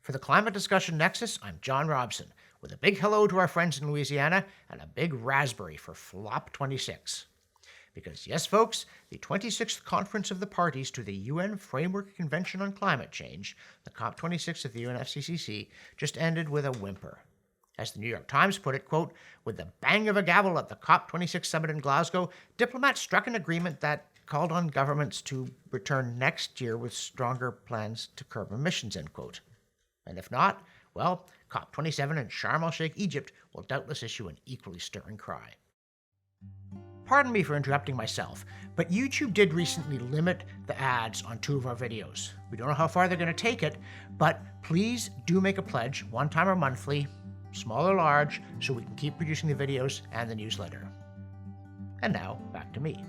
For the Climate Discussion Nexus, I'm John Robson, with a big hello to our friends in Louisiana and a big raspberry for FLOP26. Because yes, folks, the 26th Conference of the Parties to the UN Framework Convention on Climate Change, the COP26 of the UNFCCC, just ended with a whimper. As the New York Times put it, quote, with the bang of a gavel at the COP26 summit in Glasgow, diplomats struck an agreement that called on governments to return next year with stronger plans to curb emissions, end quote. And if not, well, COP27 in Sharm el-Sheikh, Egypt will doubtless issue an equally stirring cry. Pardon me for interrupting myself, but YouTube did recently limit the ads on 2 of our videos. We don't know how far they're going to take it, but please do make a pledge, one time or monthly, small or large, so we can keep producing the videos and the newsletter. And now, back to me.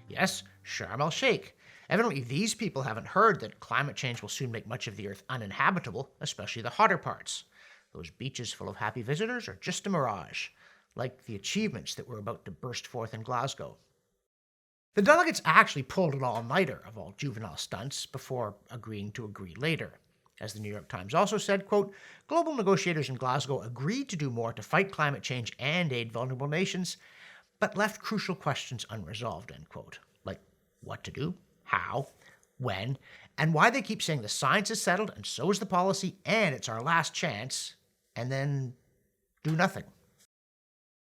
Yes, Sharm el-Sheikh. Evidently, these people haven't heard that climate change will soon make much of the Earth uninhabitable, especially the hotter parts. Those beaches full of happy visitors are just a mirage, like the achievements that were about to burst forth in Glasgow. The delegates actually pulled an all-nighter of all juvenile stunts before agreeing to agree later. As the New York Times also said, quote, global negotiators in Glasgow agreed to do more to fight climate change and aid vulnerable nations, but left crucial questions unresolved, end quote. Like what to do, how, when, and why they keep saying the science is settled and so is the policy and it's our last chance, and then do nothing.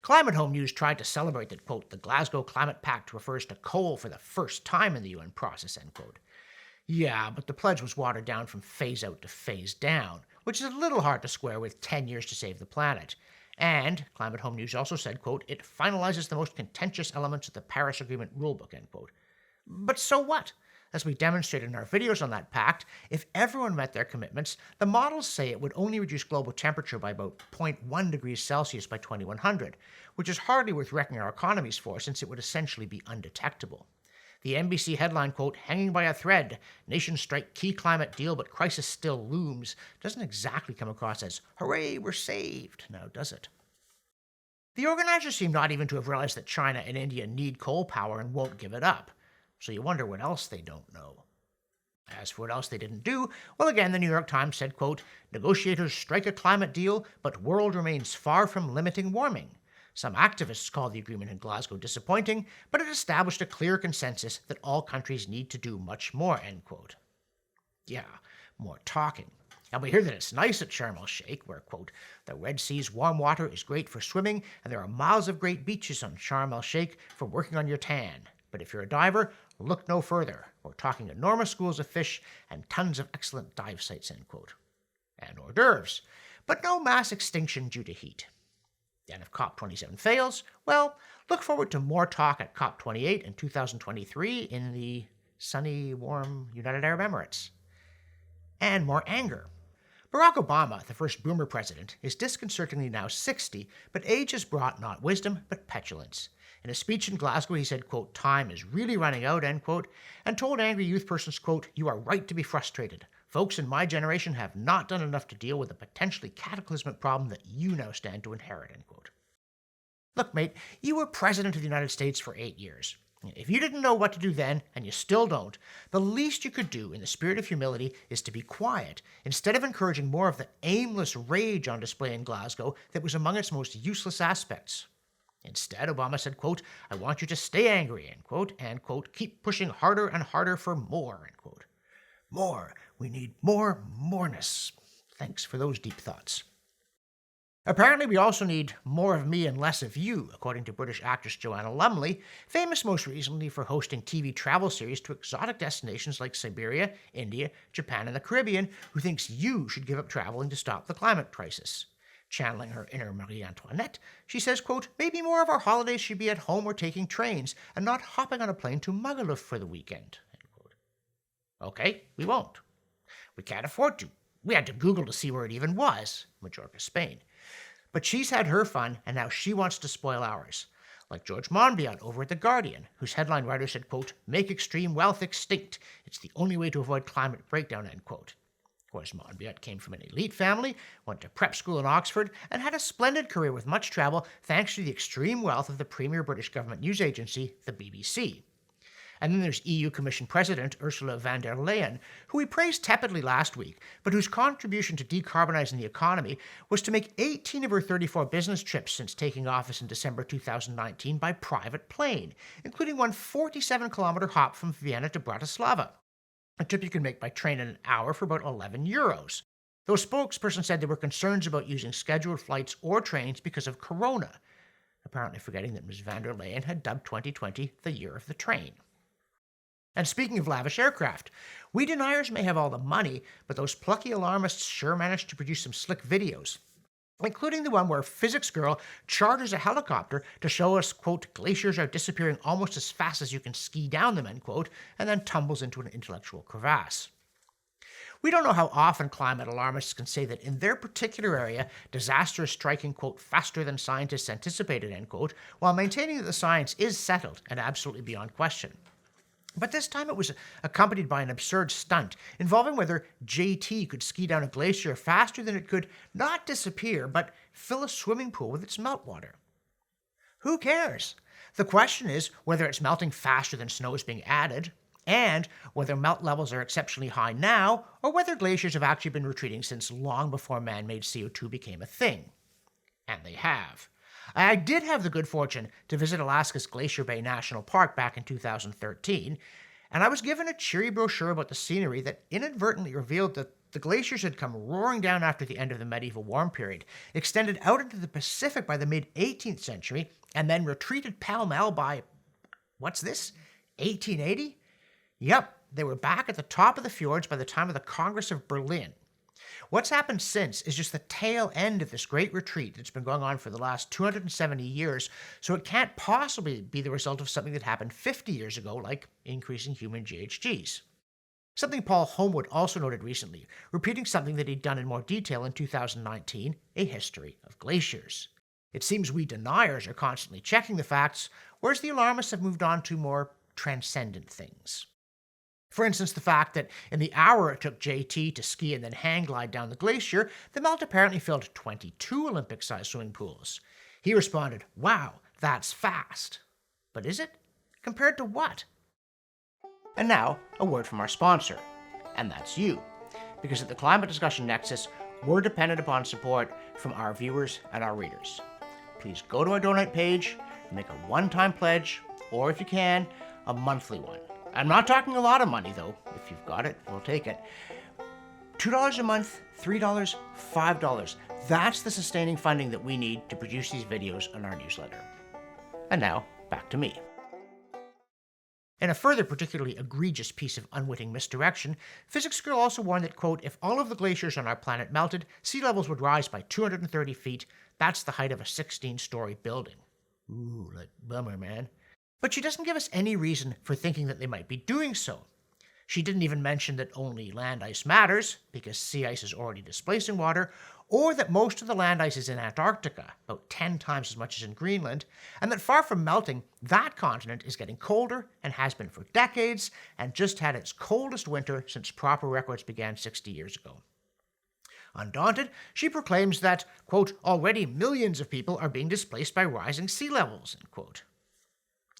Climate Home News tried to celebrate that, quote, the Glasgow Climate Pact refers to coal for the first time in the UN process, end quote. Yeah, but the pledge was watered down from phase out to phase down, which is a little hard to square with 10 years to save the planet. And, Climate Home News also said, quote, it finalizes the most contentious elements of the Paris Agreement rulebook, end quote. But so what? As we demonstrated in our videos on that pact, if everyone met their commitments, the models say it would only reduce global temperature by about 0.1 degrees Celsius by 2100, which is hardly worth wrecking our economies for since it would essentially be undetectable. The NBC headline, quote, hanging by a thread, nations strike key climate deal but crisis still looms, doesn't exactly come across as, hooray, we're saved, now does it? The organizers seem not even to have realized that China and India need coal power and won't give it up. So you wonder what else they don't know. As for what else they didn't do, well, again, the New York Times said, quote, negotiators strike a climate deal, but world remains far from limiting warming. Some activists call the agreement in Glasgow disappointing, but it established a clear consensus that all countries need to do much more, end quote. Yeah, more talking. And we hear that it's nice at Sharm el-Sheikh, where, quote, the Red Sea's warm water is great for swimming, and there are miles of great beaches on Sharm el-Sheikh for working on your tan. But if you're a diver, look no further. We're talking enormous schools of fish and tons of excellent dive sites, end quote. And hors d'oeuvres, but no mass extinction due to heat. And if COP27 fails, well, look forward to more talk at COP28 in 2023 in the sunny, warm United Arab Emirates. And more anger. Barack Obama, the first boomer president, is disconcertingly now 60, but age has brought not wisdom, but petulance. In a speech in Glasgow, he said, quote, time is really running out, end quote, and told angry youth persons, quote, you are right to be frustrated. Folks in my generation have not done enough to deal with the potentially cataclysmic problem that you now stand to inherit, end quote. Look, mate, you were president of the United States for 8 years. If you didn't know what to do then, and you still don't, the least you could do in the spirit of humility is to be quiet, instead of encouraging more of the aimless rage on display in Glasgow that was among its most useless aspects. Instead, Obama said, quote, I want you to stay angry, end quote, and, quote, keep pushing harder and harder for more, end quote. More. We need moreness. Thanks for those deep thoughts. Apparently, we also need more of me and less of you, according to British actress Joanna Lumley, famous most recently for hosting TV travel series to exotic destinations like Siberia, India, Japan, and the Caribbean, who thinks you should give up traveling to stop the climate crisis. Channeling her inner Marie Antoinette, she says, quote, maybe more of our holidays should be at home or taking trains and not hopping on a plane to Magaluf for the weekend, end quote. Okay, we won't. We can't afford to. We had to Google to see where it even was, Majorca, Spain. But she's had her fun, and now she wants to spoil ours. Like George Monbiot over at The Guardian, whose headline writer said, quote, make extreme wealth extinct. It's the only way to avoid climate breakdown, end quote. Of course, Monbiot came from an elite family, went to prep school in Oxford, and had a splendid career with much travel thanks to the extreme wealth of the premier British government news agency, the BBC. And then there's EU Commission President Ursula von der Leyen, who we praised tepidly last week, but whose contribution to decarbonizing the economy was to make 18 of her 34 business trips since taking office in December 2019 by private plane, including one 47-kilometer hop from Vienna to Bratislava, a trip you can make by train in an hour for about €11. Though a spokesperson said there were concerns about using scheduled flights or trains because of Corona, apparently forgetting that Ms. von der Leyen had dubbed 2020 the year of the train. And speaking of lavish aircraft, we deniers may have all the money, but those plucky alarmists sure managed to produce some slick videos, including the one where Physics Girl charters a helicopter to show us, quote, glaciers are disappearing almost as fast as you can ski down them, end quote, and then tumbles into an intellectual crevasse. We don't know how often climate alarmists can say that in their particular area, disaster is striking, quote, faster than scientists anticipated, end quote, while maintaining that the science is settled and absolutely beyond question. But this time it was accompanied by an absurd stunt involving whether JT could ski down a glacier faster than it could not disappear, but fill a swimming pool with its meltwater. Who cares? The question is whether it's melting faster than snow is being added, and whether melt levels are exceptionally high now, or whether glaciers have actually been retreating since long before man-made CO2 became a thing. And they have. I did have the good fortune to visit Alaska's Glacier Bay National Park back in 2013, and I was given a cheery brochure about the scenery that inadvertently revealed that the glaciers had come roaring down after the end of the medieval warm period, extended out into the Pacific by the mid-18th century, and then retreated pell-mell by, what's this, 1880? Yep, they were back at the top of the fjords by the time of the Congress of Berlin. What's happened since is just the tail end of this great retreat that's been going on for the last 270 years, so it can't possibly be the result of something that happened 50 years ago, like increasing human GHGs. Something Paul Homewood also noted recently, repeating something that he'd done in more detail in 2019, A History of Glaciers. It seems we deniers are constantly checking the facts, whereas the alarmists have moved on to more transcendent things. For instance, the fact that in the hour it took JT to ski and then hang glide down the glacier, the melt apparently filled 22 Olympic-sized swimming pools. He responded, wow, that's fast. But is it? Compared to what? And now, a word from our sponsor, and that's you. Because at the Climate Discussion Nexus, we're dependent upon support from our viewers and our readers. Please go to our donate page and make a one-time pledge, or if you can, a monthly one. I'm not talking a lot of money, though. If you've got it, we'll take it. $2 a month, $3, $5. That's the sustaining funding that we need to produce these videos on our newsletter. And now, back to me. In a further particularly egregious piece of unwitting misdirection, Physics Girl also warned that, quote, if all of the glaciers on our planet melted, sea levels would rise by 230 feet. That's the height of a 16-story building. Ooh, like bummer, man. But she doesn't give us any reason for thinking that they might be doing so. She didn't even mention that only land ice matters, because sea ice is already displacing water, or that most of the land ice is in Antarctica, about 10 times as much as in Greenland, and that far from melting, that continent is getting colder and has been for decades, and just had its coldest winter since proper records began 60 years ago. Undaunted, she proclaims that, quote, already millions of people are being displaced by rising sea levels, end quote.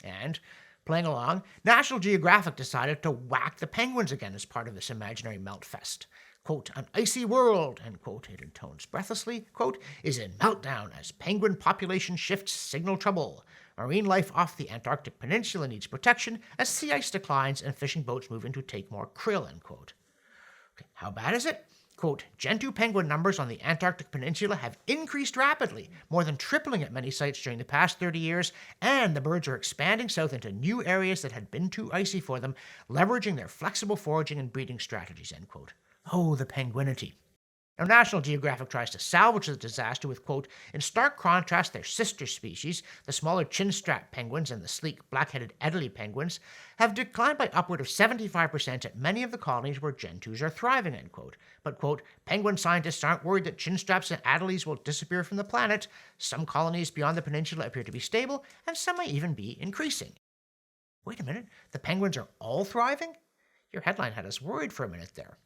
And, playing along, National Geographic decided to whack the penguins again as part of this imaginary melt fest. Quote, an icy world, end quote, it intones breathlessly, quote, is in meltdown as penguin population shifts signal trouble. Marine life off the Antarctic Peninsula needs protection as sea ice declines and fishing boats move in to take more krill, end quote. Okay, how bad is it? Quote, Gentoo penguin numbers on the Antarctic Peninsula have increased rapidly, more than tripling at many sites during the past 30 years, and the birds are expanding south into new areas that had been too icy for them, leveraging their flexible foraging and breeding strategies, end quote. Oh, the penguinity. Now, National Geographic tries to salvage the disaster with, quote, in stark contrast, their sister species, the smaller chinstrap penguins and the sleek black-headed Adelie penguins, have declined by upward of 75% at many of the colonies where gentoos are thriving, end quote. But, quote, penguin scientists aren't worried that chinstraps and Adelies will disappear from the planet. Some colonies beyond the peninsula appear to be stable, and some may even be increasing. Wait a minute, the penguins are all thriving? Your headline had us worried for a minute there.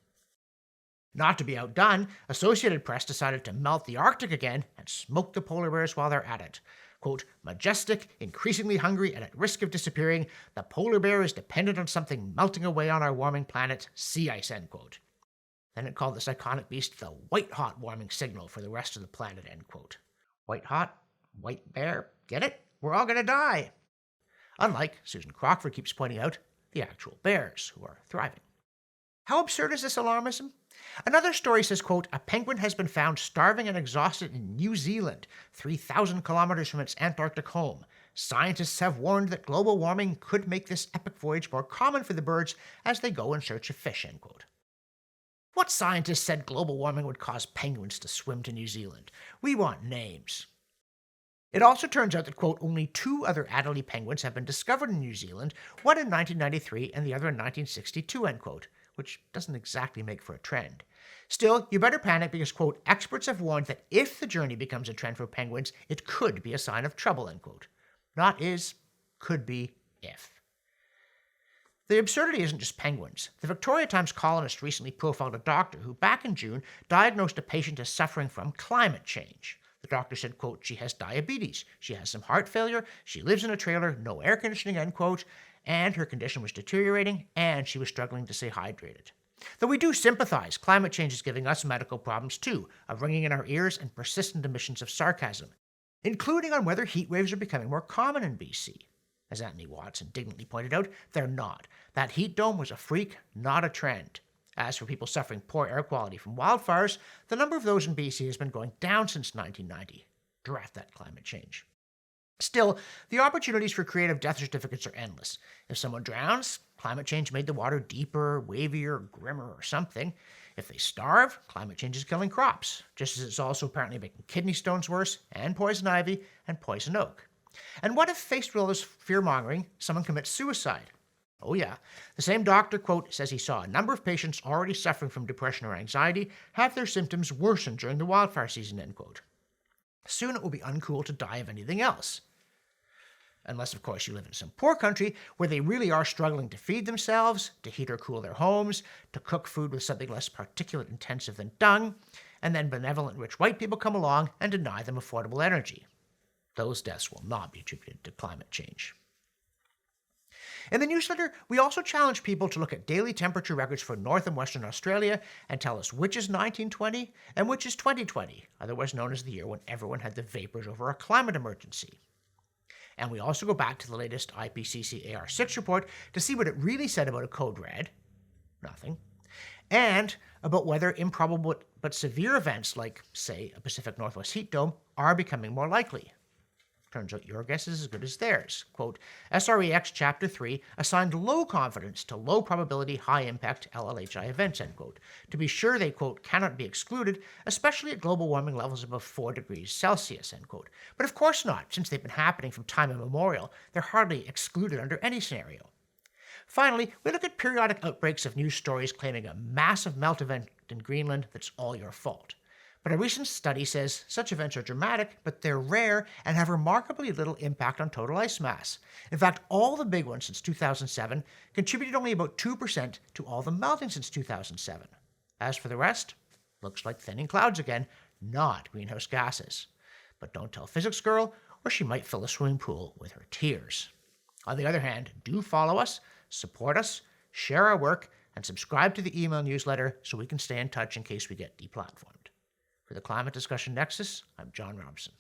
Not to be outdone, Associated Press decided to melt the Arctic again and smoke the polar bears while they're at it. Quote, majestic, increasingly hungry, and at risk of disappearing, the polar bear is dependent on something melting away on our warming planet, sea ice, end quote. Then it called this iconic beast the white-hot warming signal for the rest of the planet, end quote. White-hot, white bear, get it? We're all going to die. Unlike, Susan Crockford keeps pointing out, the actual bears, who are thriving. How absurd is this alarmism? Another story says, quote, a penguin has been found starving and exhausted in New Zealand, 3,000 kilometers from its Antarctic home. Scientists have warned that global warming could make this epic voyage more common for the birds as they go in search of fish, end quote. What scientist said global warming would cause penguins to swim to New Zealand? We want names. It also turns out that, quote, only 2 other Adelie penguins have been discovered in New Zealand, one in 1993 and the other in 1962, end quote, which doesn't exactly make for a trend. Still, you better panic because, quote, experts have warned that if the journey becomes a trend for penguins, it could be a sign of trouble, end quote. Not is, could be, if. The absurdity isn't just penguins. The Victoria Times columnist recently profiled a doctor who, back in June, diagnosed a patient as suffering from climate change. The doctor said, quote, she has diabetes, she has some heart failure, she lives in a trailer, no air conditioning, end quote, and her condition was deteriorating, and she was struggling to stay hydrated. Though we do sympathize, climate change is giving us medical problems too, of ringing in our ears and persistent emissions of sarcasm, including on whether heat waves are becoming more common in BC. As Anthony Watts indignantly pointed out, they're not. That heat dome was a freak, not a trend. As for people suffering poor air quality from wildfires, the number of those in BC has been going down since 1990. Drat that climate change. Still, the opportunities for creative death certificates are endless. If someone drowns, climate change made the water deeper, wavier, grimmer, or something. If they starve, climate change is killing crops, just as it's also apparently making kidney stones worse, and poison ivy, and poison oak. And what if, faced with all this fear-mongering, someone commits suicide? Oh yeah, the same doctor, quote, says he saw a number of patients already suffering from depression or anxiety have their symptoms worsen during the wildfire season, end quote. Soon it will be uncool to die of anything else. Unless, of course, you live in some poor country where they really are struggling to feed themselves, to heat or cool their homes, to cook food with something less particulate intensive than dung, and then benevolent rich white people come along and deny them affordable energy. Those deaths will not be attributed to climate change. In the newsletter, we also challenge people to look at daily temperature records for North and Western Australia and tell us which is 1920 and which is 2020, otherwise known as the year when everyone had the vapors over a climate emergency. And we also go back to the latest IPCC AR6 report to see what it really said about a code red, nothing, and about whether improbable but severe events like, say, a Pacific Northwest heat dome are becoming more likely. Turns out your guess is as good as theirs. Quote, SREX Chapter 3 assigned low confidence to low probability, high impact LLHI events, end quote. To be sure, they, quote, cannot be excluded, especially at global warming levels above 4 degrees Celsius, end quote. But of course not, since they've been happening from time immemorial, they're hardly excluded under any scenario. Finally, we look at periodic outbreaks of news stories claiming a massive melt event in Greenland that's all your fault. But a recent study says such events are dramatic, but they're rare and have remarkably little impact on total ice mass. In fact, all the big ones since 2007 contributed only about 2% to all the melting since 2007. As for the rest, looks like thinning clouds again, not greenhouse gases. But don't tell Physics Girl, or she might fill a swimming pool with her tears. On the other hand, do follow us, support us, share our work, and subscribe to the email newsletter so we can stay in touch in case we get deplatformed. For the Climate Discussion Nexus, I'm John Robson.